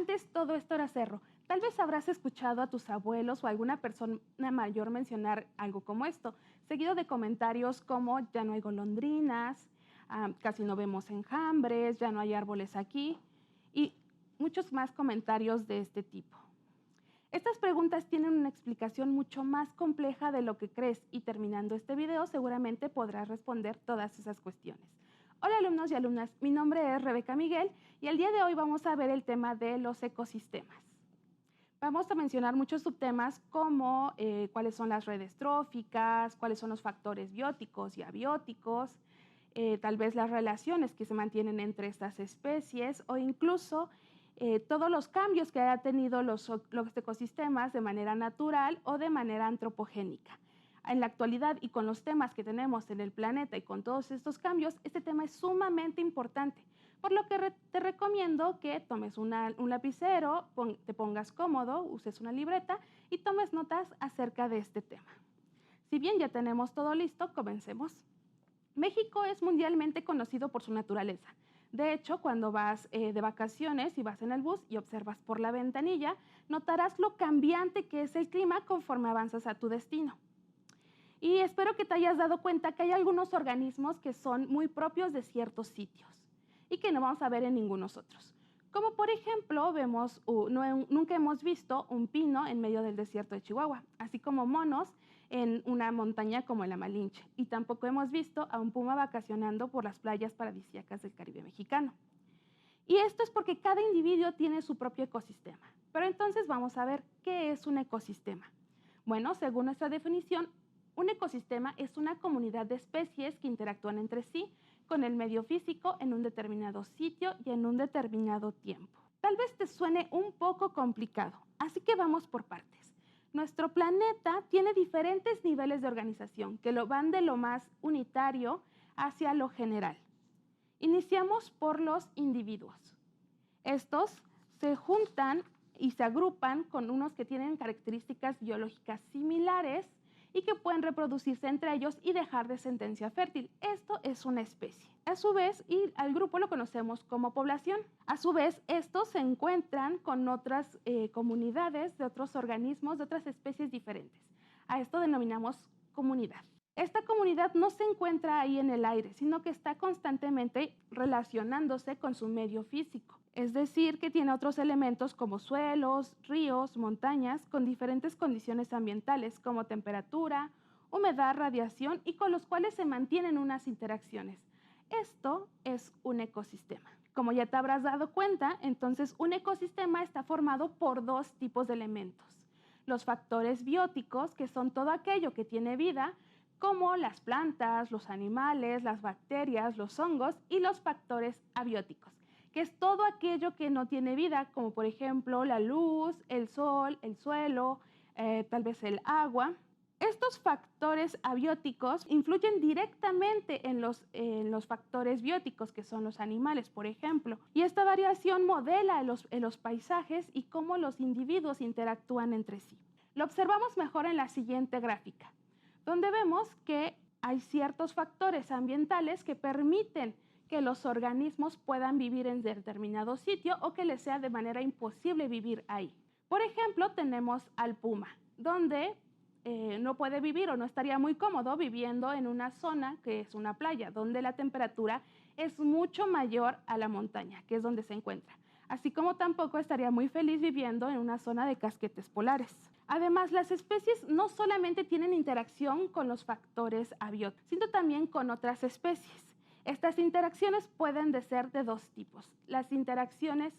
Antes todo esto era cerro. Tal vez habrás escuchado a tus abuelos o alguna persona mayor mencionar algo como esto, seguido de comentarios como ya no hay golondrinas, casi no vemos enjambres, ya no hay árboles aquí y muchos más comentarios de este tipo. Estas preguntas tienen una explicación mucho más compleja de lo que crees y terminando este video seguramente podrás responder todas esas cuestiones. Hola alumnos y alumnas, mi nombre es Rebeca Miguel y el día de hoy vamos a ver el tema de los ecosistemas. Vamos a mencionar muchos subtemas como cuáles son las redes tróficas, cuáles son los factores bióticos y abióticos, tal vez las relaciones que se mantienen entre estas especies o incluso todos los cambios que han tenido los ecosistemas de manera natural o de manera antropogénica. En la actualidad y con los temas que tenemos en el planeta y con todos estos cambios, este tema es sumamente importante, por lo que te recomiendo que tomes un lapicero, te pongas cómodo, uses una libreta y tomes notas acerca de este tema. Si bien ya tenemos todo listo, comencemos. México es mundialmente conocido por su naturaleza. De hecho, cuando vas de vacaciones y vas en el bus y observas por la ventanilla, notarás lo cambiante que es el clima conforme avanzas a tu destino. Y espero que te hayas dado cuenta que hay algunos organismos que son muy propios de ciertos sitios y que no vamos a ver en ningunos otros. Como por ejemplo, nunca hemos visto un pino en medio del desierto de Chihuahua, así como monos en una montaña como la Malinche. Y tampoco hemos visto a un puma vacacionando por las playas paradisíacas del Caribe mexicano. Y esto es porque cada individuo tiene su propio ecosistema. Pero entonces vamos a ver qué es un ecosistema. Bueno, según nuestra definición, un ecosistema es una comunidad de especies que interactúan entre sí con el medio físico en un determinado sitio y en un determinado tiempo. Tal vez te suene un poco complicado, así que vamos por partes. Nuestro planeta tiene diferentes niveles de organización que lo van de lo más unitario hacia lo general. Iniciamos por los individuos. Estos se juntan y se agrupan con unos que tienen características biológicas similares y que pueden reproducirse entre ellos y dejar descendencia fértil. Esto es una especie. A su vez, y al grupo lo conocemos como población. A su vez, estos se encuentran con otras comunidades de otros organismos, de otras especies diferentes. A esto denominamos comunidad. Esta comunidad no se encuentra ahí en el aire, sino que está constantemente relacionándose con su medio físico. Es decir, que tiene otros elementos como suelos, ríos, montañas, con diferentes condiciones ambientales como temperatura, humedad, radiación y con los cuales se mantienen unas interacciones. Esto es un ecosistema. Como ya te habrás dado cuenta, entonces un ecosistema está formado por dos tipos de elementos. Los factores bióticos, que son todo aquello que tiene vida, como las plantas, los animales, las bacterias, los hongos, y los factores abióticos, que es todo aquello que no tiene vida, como por ejemplo la luz, el sol, el suelo, tal vez el agua. Estos factores abióticos influyen directamente en los factores bióticos, que son los animales, por ejemplo. Y esta variación modela en los paisajes y cómo los individuos interactúan entre sí. Lo observamos mejor en la siguiente gráfica, donde vemos que hay ciertos factores ambientales que permiten que los organismos puedan vivir en determinado sitio o que les sea de manera imposible vivir ahí. Por ejemplo, tenemos al puma, donde no puede vivir o no estaría muy cómodo viviendo en una zona que es una playa, donde la temperatura es mucho mayor a la montaña, que es donde se encuentra. Así como tampoco estaría muy feliz viviendo en una zona de casquetes polares. Además, las especies no solamente tienen interacción con los factores abióticos, sino también con otras especies. Estas interacciones pueden ser de dos tipos. Las interacciones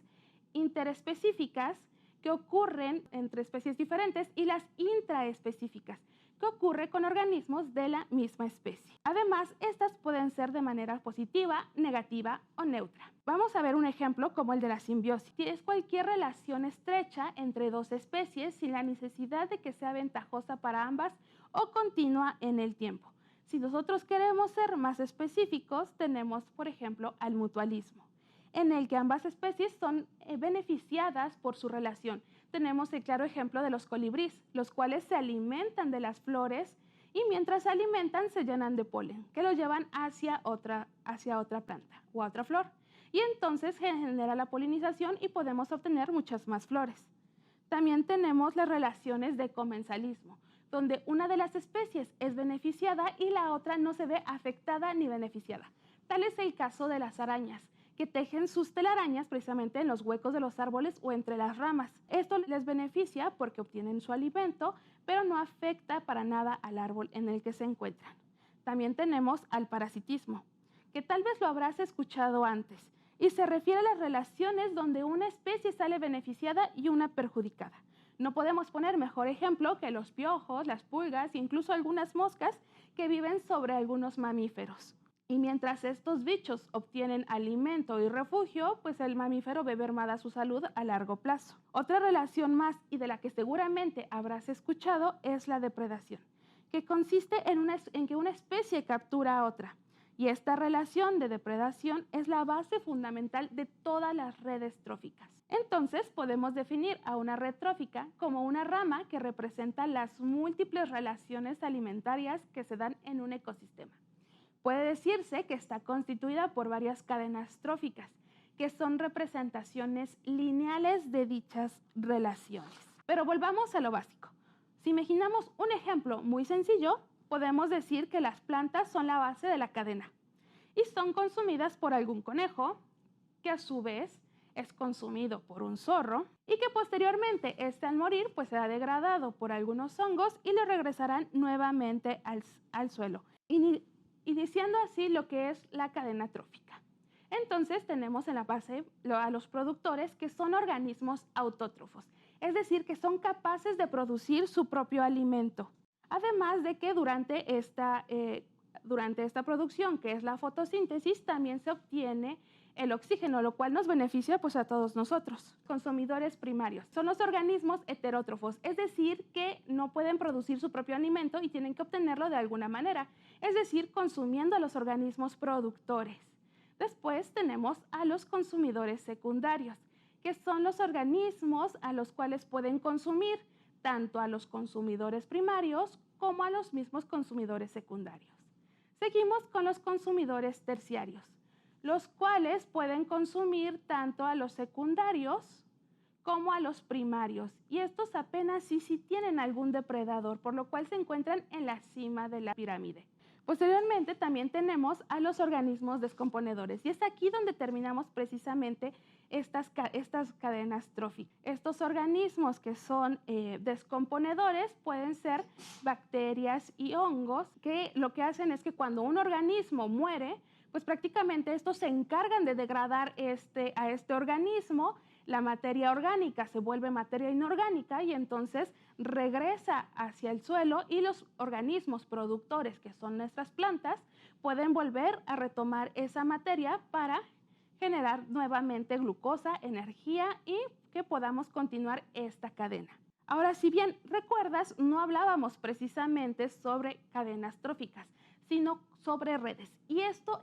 interespecíficas, que ocurren entre especies diferentes, y las intraespecíficas, que ocurren con organismos de la misma especie. Además, estas pueden ser de manera positiva, negativa o neutra. Vamos a ver un ejemplo como el de la simbiosis. Es cualquier relación estrecha entre dos especies sin la necesidad de que sea ventajosa para ambas o continua en el tiempo. Si nosotros queremos ser más específicos, tenemos, por ejemplo, al mutualismo, en el que ambas especies son beneficiadas por su relación. Tenemos el claro ejemplo de los colibríes, los cuales se alimentan de las flores y mientras se alimentan se llenan de polen, que lo llevan hacia otra planta o a otra flor. y entonces genera la polinización y podemos obtener muchas más flores. También tenemos las relaciones de comensalismo, donde una de las especies es beneficiada y la otra no se ve afectada ni beneficiada. Tal es el caso de las arañas, que tejen sus telarañas precisamente en los huecos de los árboles o entre las ramas. Esto les beneficia porque obtienen su alimento, pero no afecta para nada al árbol en el que se encuentran. También tenemos al parasitismo, que tal vez lo habrás escuchado antes, y se refiere a las relaciones donde una especie sale beneficiada y una perjudicada. No podemos poner mejor ejemplo que los piojos, las pulgas e incluso algunas moscas que viven sobre algunos mamíferos. Y mientras estos bichos obtienen alimento y refugio, pues el mamífero ve mermada su salud a largo plazo. Otra relación más y de la que seguramente habrás escuchado es la depredación, que consiste en que una especie captura a otra. Y esta relación de depredación es la base fundamental de todas las redes tróficas. Entonces podemos definir a una red trófica como una rama que representa las múltiples relaciones alimentarias que se dan en un ecosistema. Puede decirse que está constituida por varias cadenas tróficas, que son representaciones lineales de dichas relaciones. Pero volvamos a lo básico. Si imaginamos un ejemplo muy sencillo, podemos decir que las plantas son la base de la cadena y son consumidas por algún conejo, que a su vez es consumido por un zorro y que posteriormente al morir pues será degradado por algunos hongos y le regresarán nuevamente al suelo, iniciando así lo que es la cadena trófica. Entonces tenemos en la base a los productores, que son organismos autótrofos, es decir, que son capaces de producir su propio alimento. Además de que durante esta producción, que es la fotosíntesis, también se obtiene el oxígeno, lo cual nos beneficia pues a todos nosotros. Consumidores primarios son los organismos heterótrofos, es decir, que no pueden producir su propio alimento y tienen que obtenerlo de alguna manera, es decir, consumiendo a los organismos productores. Después tenemos a los consumidores secundarios, que son los organismos a los cuales pueden consumir tanto a los consumidores primarios como a los mismos consumidores secundarios. Seguimos con los consumidores terciarios, los cuales pueden consumir tanto a los secundarios como a los primarios, y estos apenas sí tienen algún depredador, por lo cual se encuentran en la cima de la pirámide. Posteriormente también tenemos a los organismos descomponedores, y es aquí donde terminamos precisamente estas cadenas tróficas. Estos organismos que son descomponedores pueden ser bacterias y hongos, que lo que hacen es que cuando un organismo muere, pues prácticamente estos se encargan de degradar a este organismo. La materia orgánica se vuelve materia inorgánica y entonces regresa hacia el suelo, y los organismos productores, que son nuestras plantas, pueden volver a retomar esa materia para generar nuevamente glucosa, energía, y que podamos continuar esta cadena. Ahora, si bien recuerdas, no hablábamos precisamente sobre cadenas tróficas, sino sobre redes, y esto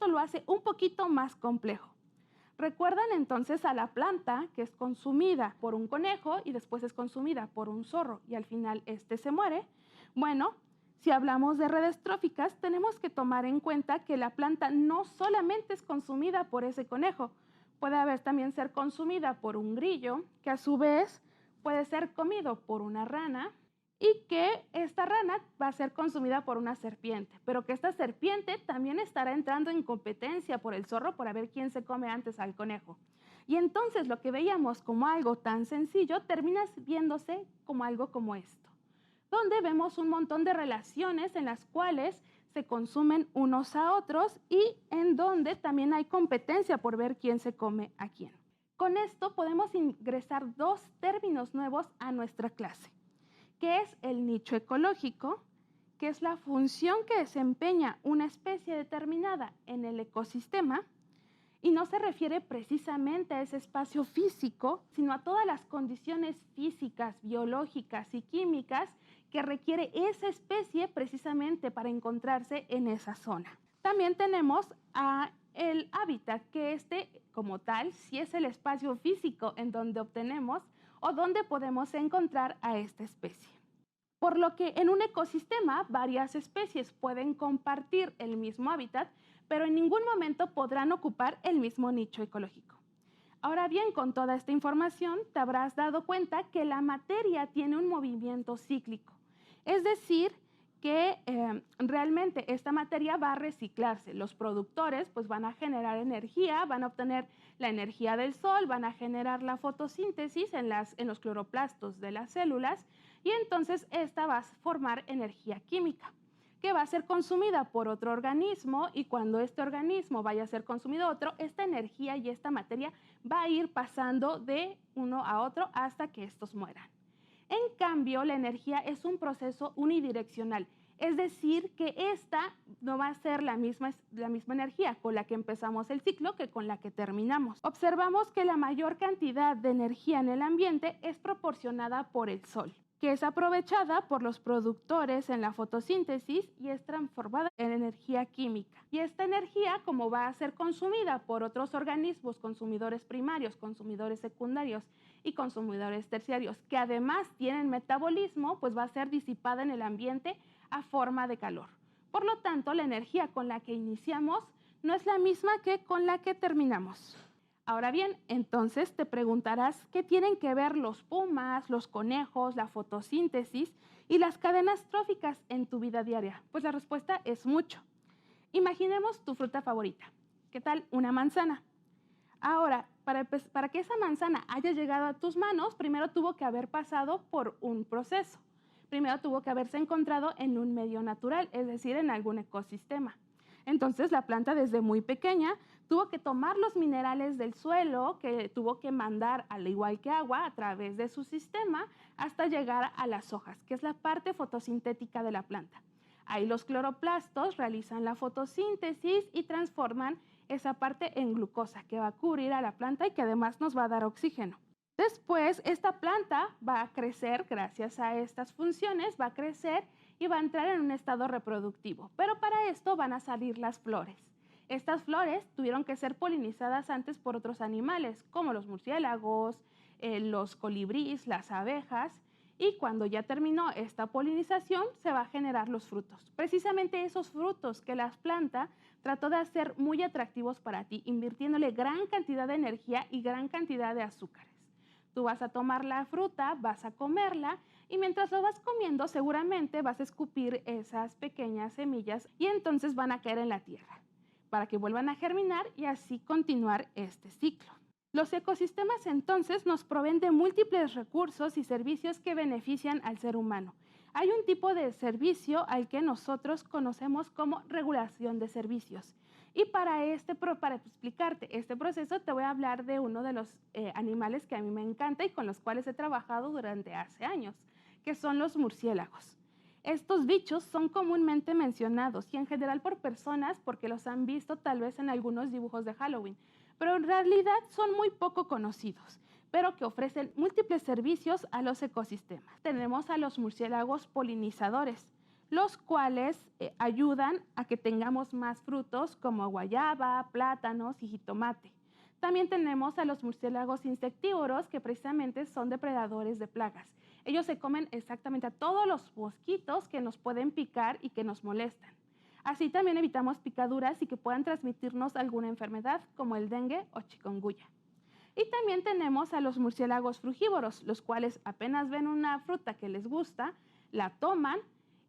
lo hace un poquito más complejo. ¿Recuerdan entonces a la planta, que es consumida por un conejo y después es consumida por un zorro y al final se muere? Bueno, si hablamos de redes tróficas, tenemos que tomar en cuenta que la planta no solamente es consumida por ese conejo, puede también ser consumida por un grillo, que a su vez puede ser comido por una rana, y que esta rana va a ser consumida por una serpiente, pero que esta serpiente también estará entrando en competencia por el zorro por ver quién se come antes al conejo. Y entonces lo que veíamos como algo tan sencillo termina viéndose como algo como esto, donde vemos un montón de relaciones en las cuales se consumen unos a otros y en donde también hay competencia por ver quién se come a quién. Con esto podemos ingresar dos términos nuevos a nuestra clase, que es el nicho ecológico, que es la función que desempeña una especie determinada en el ecosistema, y no se refiere precisamente a ese espacio físico, sino a todas las condiciones físicas, biológicas y químicas que requiere esa especie precisamente para encontrarse en esa zona. También tenemos el hábitat, que como tal sí es el espacio físico en donde obtenemos o donde podemos encontrar a esta especie. Por lo que en un ecosistema varias especies pueden compartir el mismo hábitat, pero en ningún momento podrán ocupar el mismo nicho ecológico. Ahora bien, con toda esta información, te habrás dado cuenta que la materia tiene un movimiento cíclico. Es decir, que realmente esta materia va a reciclarse. Los productores pues van a generar energía, van a obtener la energía del sol, van a generar la fotosíntesis en los cloroplastos de las células y entonces esta va a formar energía química que va a ser consumida por otro organismo y cuando este organismo vaya a ser consumido otro, esta energía y esta materia va a ir pasando de uno a otro hasta que estos mueran. En cambio, la energía es un proceso unidireccional, es decir, que esta no va a ser la misma energía con la que empezamos el ciclo que con la que terminamos. Observamos que la mayor cantidad de energía en el ambiente es proporcionada por el sol, que es aprovechada por los productores en la fotosíntesis y es transformada en energía química. Y esta energía, como va a ser consumida por otros organismos, consumidores primarios, consumidores secundarios y consumidores terciarios, que además tienen metabolismo, pues va a ser disipada en el ambiente a forma de calor. Por lo tanto, la energía con la que iniciamos no es la misma que con la que terminamos. Ahora bien, entonces te preguntarás qué tienen que ver los pumas, los conejos, la fotosíntesis y las cadenas tróficas en tu vida diaria. Pues la respuesta es mucho. Imaginemos tu fruta favorita. ¿Qué tal una manzana? Ahora, para que esa manzana haya llegado a tus manos, primero tuvo que haber pasado por un proceso. Primero tuvo que haberse encontrado en un medio natural, es decir, en algún ecosistema. Entonces la planta desde muy pequeña tuvo que tomar los minerales del suelo, que tuvo que mandar, al igual que agua, a través de su sistema hasta llegar a las hojas, que es la parte fotosintética de la planta. Ahí los cloroplastos realizan la fotosíntesis y transforman esa parte en glucosa, que va a cubrir a la planta y que además nos va a dar oxígeno. Después, esta planta va a crecer, gracias a estas funciones, va a crecer y va a entrar en un estado reproductivo. Pero para esto van a salir las flores. Estas flores tuvieron que ser polinizadas antes por otros animales, como los murciélagos, los colibríes, las abejas, y cuando ya terminó esta polinización, se va a generar los frutos. Precisamente esos frutos que la planta trató de hacer muy atractivos para ti, invirtiéndole gran cantidad de energía y gran cantidad de azúcares. Tú vas a tomar la fruta, vas a comerla y mientras lo vas comiendo seguramente vas a escupir esas pequeñas semillas y entonces van a caer en la tierra para que vuelvan a germinar y así continuar este ciclo. Los ecosistemas entonces nos proveen de múltiples recursos y servicios que benefician al ser humano. Hay un tipo de servicio al que nosotros conocemos como regulación de servicios. Y para explicarte este proceso te voy a hablar de uno de los animales que a mí me encanta y con los cuales he trabajado durante hace años, que son los murciélagos. Estos bichos son comúnmente mencionados y en general por personas porque los han visto tal vez en algunos dibujos de Halloween, pero en realidad son muy poco conocidos, pero que ofrecen múltiples servicios a los ecosistemas. Tenemos a los murciélagos polinizadores, los cuales ayudan a que tengamos más frutos como guayaba, plátanos y jitomate. También tenemos a los murciélagos insectívoros que precisamente son depredadores de plagas. Ellos se comen exactamente a todos los mosquitos que nos pueden picar y que nos molestan. Así también evitamos picaduras y que puedan transmitirnos alguna enfermedad como el dengue o chikungunya. Y también tenemos a los murciélagos frugívoros, los cuales apenas ven una fruta que les gusta, la toman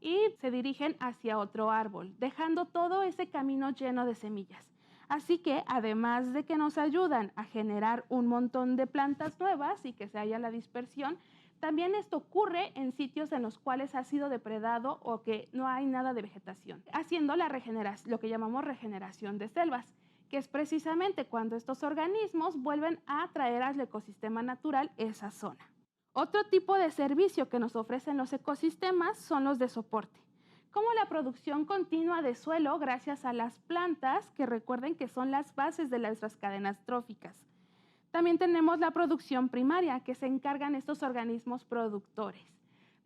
y se dirigen hacia otro árbol, dejando todo ese camino lleno de semillas. Así que, además de que nos ayudan a generar un montón de plantas nuevas y que se haya la dispersión, también esto ocurre en sitios en los cuales ha sido depredado o que no hay nada de vegetación, haciendo la regeneración, lo que llamamos regeneración de selvas, que es precisamente cuando estos organismos vuelven a traer al ecosistema natural esa zona. Otro tipo de servicio que nos ofrecen los ecosistemas son los de soporte, como la producción continua de suelo gracias a las plantas, que recuerden que son las bases de nuestras cadenas tróficas. También tenemos la producción primaria, que se encargan estos organismos productores.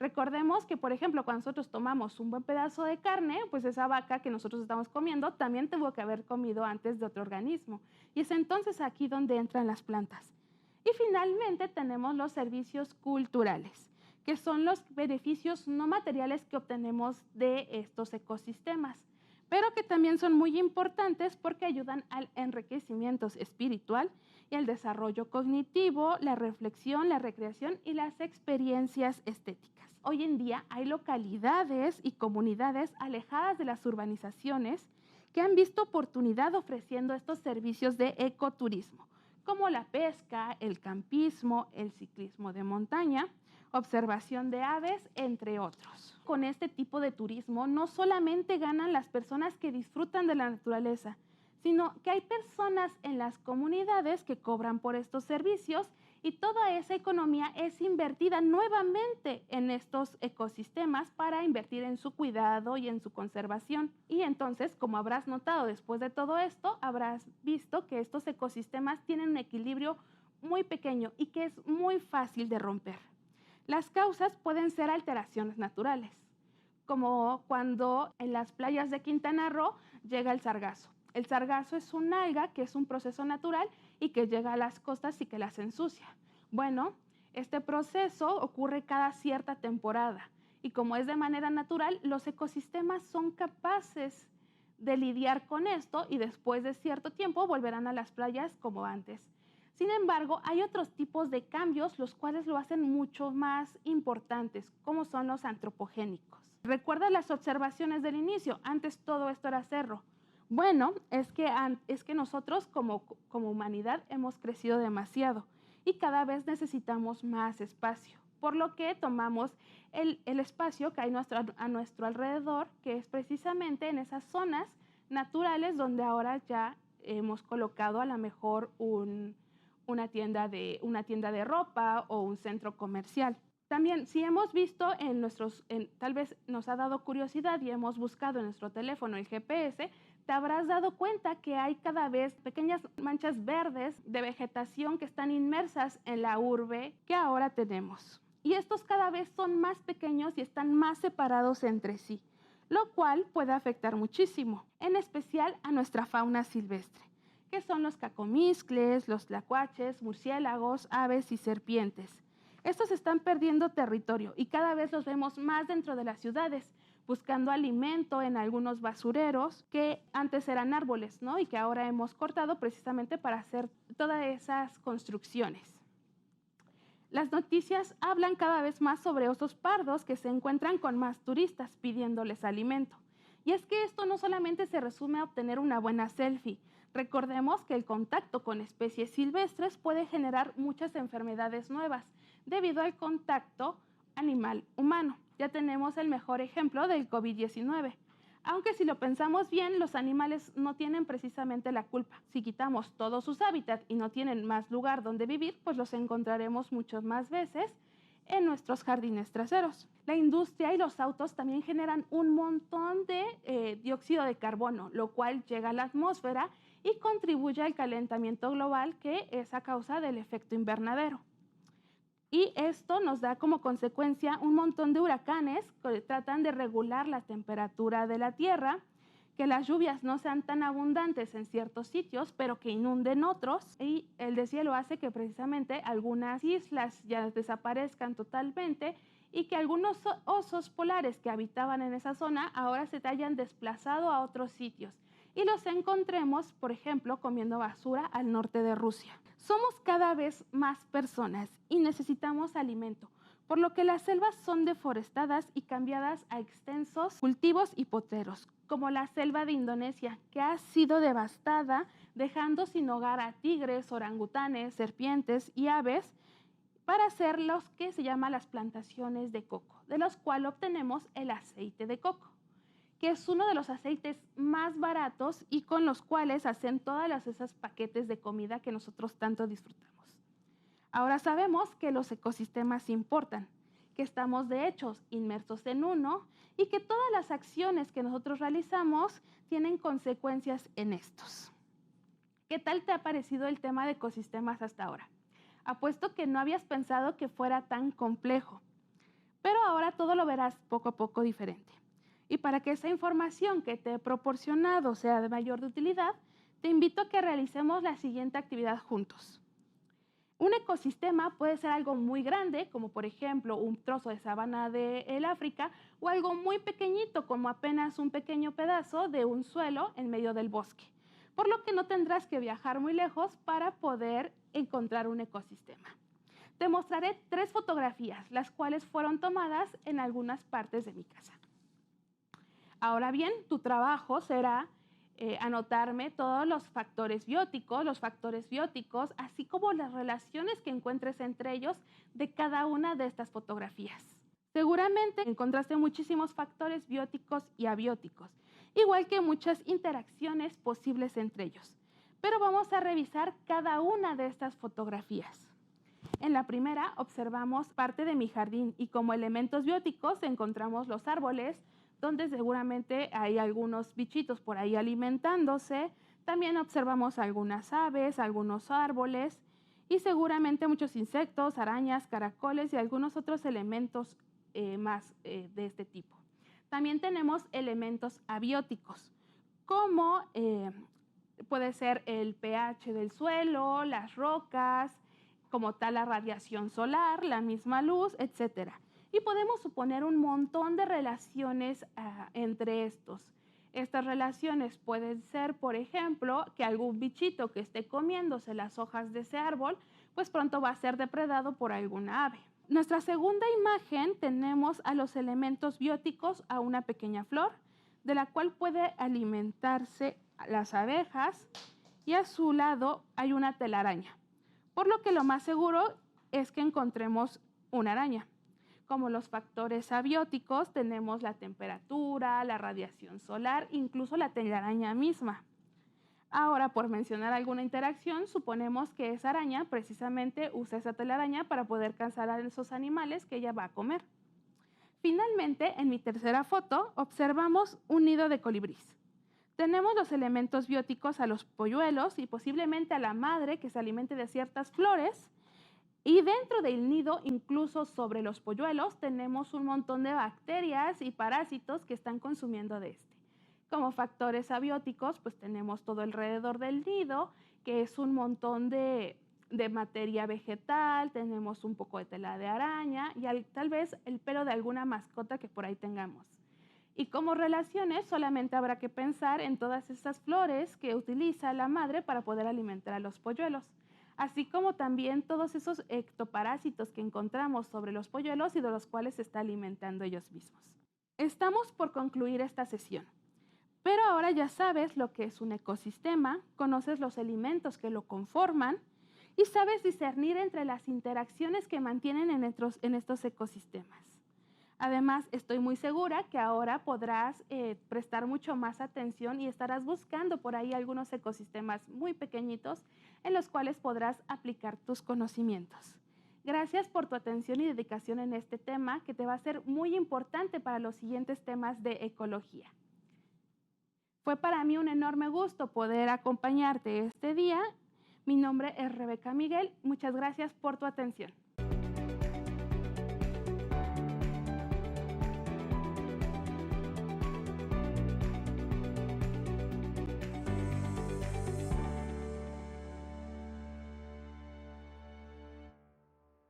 Recordemos que, por ejemplo, cuando nosotros tomamos un buen pedazo de carne, pues esa vaca que nosotros estamos comiendo también tuvo que haber comido antes de otro organismo. Y es entonces aquí donde entran las plantas. Y finalmente tenemos los servicios culturales, que son los beneficios no materiales que obtenemos de estos ecosistemas. pero que también son muy importantes porque ayudan al enriquecimiento espiritual y al desarrollo cognitivo, la reflexión, la recreación y las experiencias estéticas. Hoy en día hay localidades y comunidades alejadas de las urbanizaciones que han visto oportunidad ofreciendo estos servicios de ecoturismo, como la pesca, el campismo, el ciclismo de montaña, observación de aves, entre otros. Con este tipo de turismo no solamente ganan las personas que disfrutan de la naturaleza, sino que hay personas en las comunidades que cobran por estos servicios y toda esa economía es invertida nuevamente en estos ecosistemas para invertir en su cuidado y en su conservación. Y entonces, como habrás notado después de todo esto, habrás visto que estos ecosistemas tienen un equilibrio muy pequeño y que es muy fácil de romper. Las causas pueden ser alteraciones naturales, como cuando en las playas de Quintana Roo llega el sargazo. El sargazo es un alga que es un proceso natural y que llega a las costas y que las ensucia. Bueno, este proceso ocurre cada cierta temporada y como es de manera natural, los ecosistemas son capaces de lidiar con esto y después de cierto tiempo volverán a las playas como antes. Sin embargo, hay otros tipos de cambios los cuales lo hacen mucho más importantes, como son los antropogénicos. ¿Recuerda las observaciones del inicio? Antes todo esto era cerro. Bueno, es que nosotros como humanidad hemos crecido demasiado y cada vez necesitamos más espacio, por lo que tomamos el espacio que hay a nuestro alrededor, que es precisamente en esas zonas naturales donde ahora ya hemos colocado a lo mejor una tienda de ropa o un centro comercial. También, si hemos visto tal vez nos ha dado curiosidad y hemos buscado en nuestro teléfono el GPS, te habrás dado cuenta que hay cada vez pequeñas manchas verdes de vegetación que están inmersas en la urbe que ahora tenemos. Y estos cada vez son más pequeños y están más separados entre sí, lo cual puede afectar muchísimo, en especial a nuestra fauna silvestre, que son los cacomixtles, los tlacuaches, murciélagos, aves y serpientes. Estos están perdiendo territorio y cada vez los vemos más dentro de las ciudades, buscando alimento en algunos basureros que antes eran árboles, ¿no? Y que ahora hemos cortado precisamente para hacer todas esas construcciones. Las noticias hablan cada vez más sobre osos pardos que se encuentran con más turistas pidiéndoles alimento. Y es que esto no solamente se resume a obtener una buena selfie. Recordemos que el contacto con especies silvestres puede generar muchas enfermedades nuevas debido al contacto animal-humano. Ya tenemos el mejor ejemplo del COVID-19. Aunque si lo pensamos bien, los animales no tienen precisamente la culpa. Si quitamos todos sus hábitats y no tienen más lugar donde vivir, pues los encontraremos muchas más veces en nuestros jardines traseros. La industria y los autos también generan un montón de dióxido de carbono, lo cual llega a la atmósfera y contribuye al calentamiento global, que es a causa del efecto invernadero. Y esto nos da como consecuencia un montón de huracanes que tratan de regular la temperatura de la Tierra, que las lluvias no sean tan abundantes en ciertos sitios, pero que inunden otros. Y el deshielo hace que precisamente algunas islas ya desaparezcan totalmente y que algunos osos polares que habitaban en esa zona ahora se hayan desplazado a otros sitios y los encontremos, por ejemplo, comiendo basura al norte de Rusia. Somos cada vez más personas y necesitamos alimento, por lo que las selvas son deforestadas y cambiadas a extensos cultivos y potreros, como la selva de Indonesia, que ha sido devastada, dejando sin hogar a tigres, orangutanes, serpientes y aves, para hacer los que se llaman las plantaciones de coco, de los cuales obtenemos el aceite de coco, que es uno de los aceites más baratos y con los cuales hacen todas esos paquetes de comida que nosotros tanto disfrutamos. Ahora sabemos que los ecosistemas importan, que estamos de hecho inmersos en uno y que todas las acciones que nosotros realizamos tienen consecuencias en estos. ¿Qué tal te ha parecido el tema de ecosistemas hasta ahora? Apuesto que no habías pensado que fuera tan complejo, pero ahora todo lo verás poco a poco diferente. Y para que esa información que te he proporcionado sea de mayor utilidad, te invito a que realicemos la siguiente actividad juntos. Un ecosistema puede ser algo muy grande, como por ejemplo un trozo de sabana del África, o algo muy pequeñito, como apenas un pequeño pedazo de un suelo en medio del bosque. Por lo que no tendrás que viajar muy lejos para poder encontrar un ecosistema. Te mostraré 3 fotografías, las cuales fueron tomadas en algunas partes de mi casa. Ahora bien, tu trabajo será anotarme todos los factores bióticos, así como las relaciones que encuentres entre ellos de cada una de estas fotografías. Seguramente encontraste muchísimos factores bióticos y abióticos, igual que muchas interacciones posibles entre ellos. Pero vamos a revisar cada una de estas fotografías. En la primera observamos parte de mi jardín y como elementos bióticos encontramos los árboles, donde seguramente hay algunos bichitos por ahí alimentándose. También observamos algunas aves, algunos árboles y seguramente muchos insectos, arañas, caracoles y algunos otros elementos más de este tipo. También tenemos elementos abióticos, como puede ser el pH del suelo, las rocas, como tal la radiación solar, la misma luz, etcétera. Y podemos suponer un montón de relaciones entre estos. Estas relaciones pueden ser, por ejemplo, que algún bichito que esté comiéndose las hojas de ese árbol, pues pronto va a ser depredado por alguna ave. Nuestra segunda imagen tenemos a los elementos bióticos a una pequeña flor, de la cual puede alimentarse las abejas, y a su lado hay una telaraña. Por lo que lo más seguro es que encontremos una araña. Como los factores abióticos tenemos la temperatura, la radiación solar, incluso la telaraña misma. Ahora, por mencionar alguna interacción, suponemos que esa araña precisamente usa esa telaraña para poder cazar a esos animales que ella va a comer. Finalmente, en mi tercera foto, observamos un nido de colibrís. Tenemos los elementos bióticos a los polluelos y posiblemente a la madre que se alimente de ciertas flores. Y dentro del nido, incluso sobre los polluelos, tenemos un montón de bacterias y parásitos que están consumiendo de este. Como factores abióticos, pues tenemos todo alrededor del nido, que es un montón de materia vegetal, tenemos un poco de tela de araña y tal vez el pelo de alguna mascota que por ahí tengamos. Y como relaciones, solamente habrá que pensar en todas esas flores que utiliza la madre para poder alimentar a los polluelos, así como también todos esos ectoparásitos que encontramos sobre los polluelos y de los cuales se está alimentando ellos mismos. Estamos por concluir esta sesión, pero ahora ya sabes lo que es un ecosistema, conoces los elementos que lo conforman y sabes discernir entre las interacciones que mantienen en estos ecosistemas. Además, estoy muy segura que ahora podrás prestar mucho más atención y estarás buscando por ahí algunos ecosistemas muy pequeñitos en los cuales podrás aplicar tus conocimientos. Gracias por tu atención y dedicación en este tema que te va a ser muy importante para los siguientes temas de ecología. Fue para mí un enorme gusto poder acompañarte este día. Mi nombre es Rebeca Miguel. Muchas gracias por tu atención.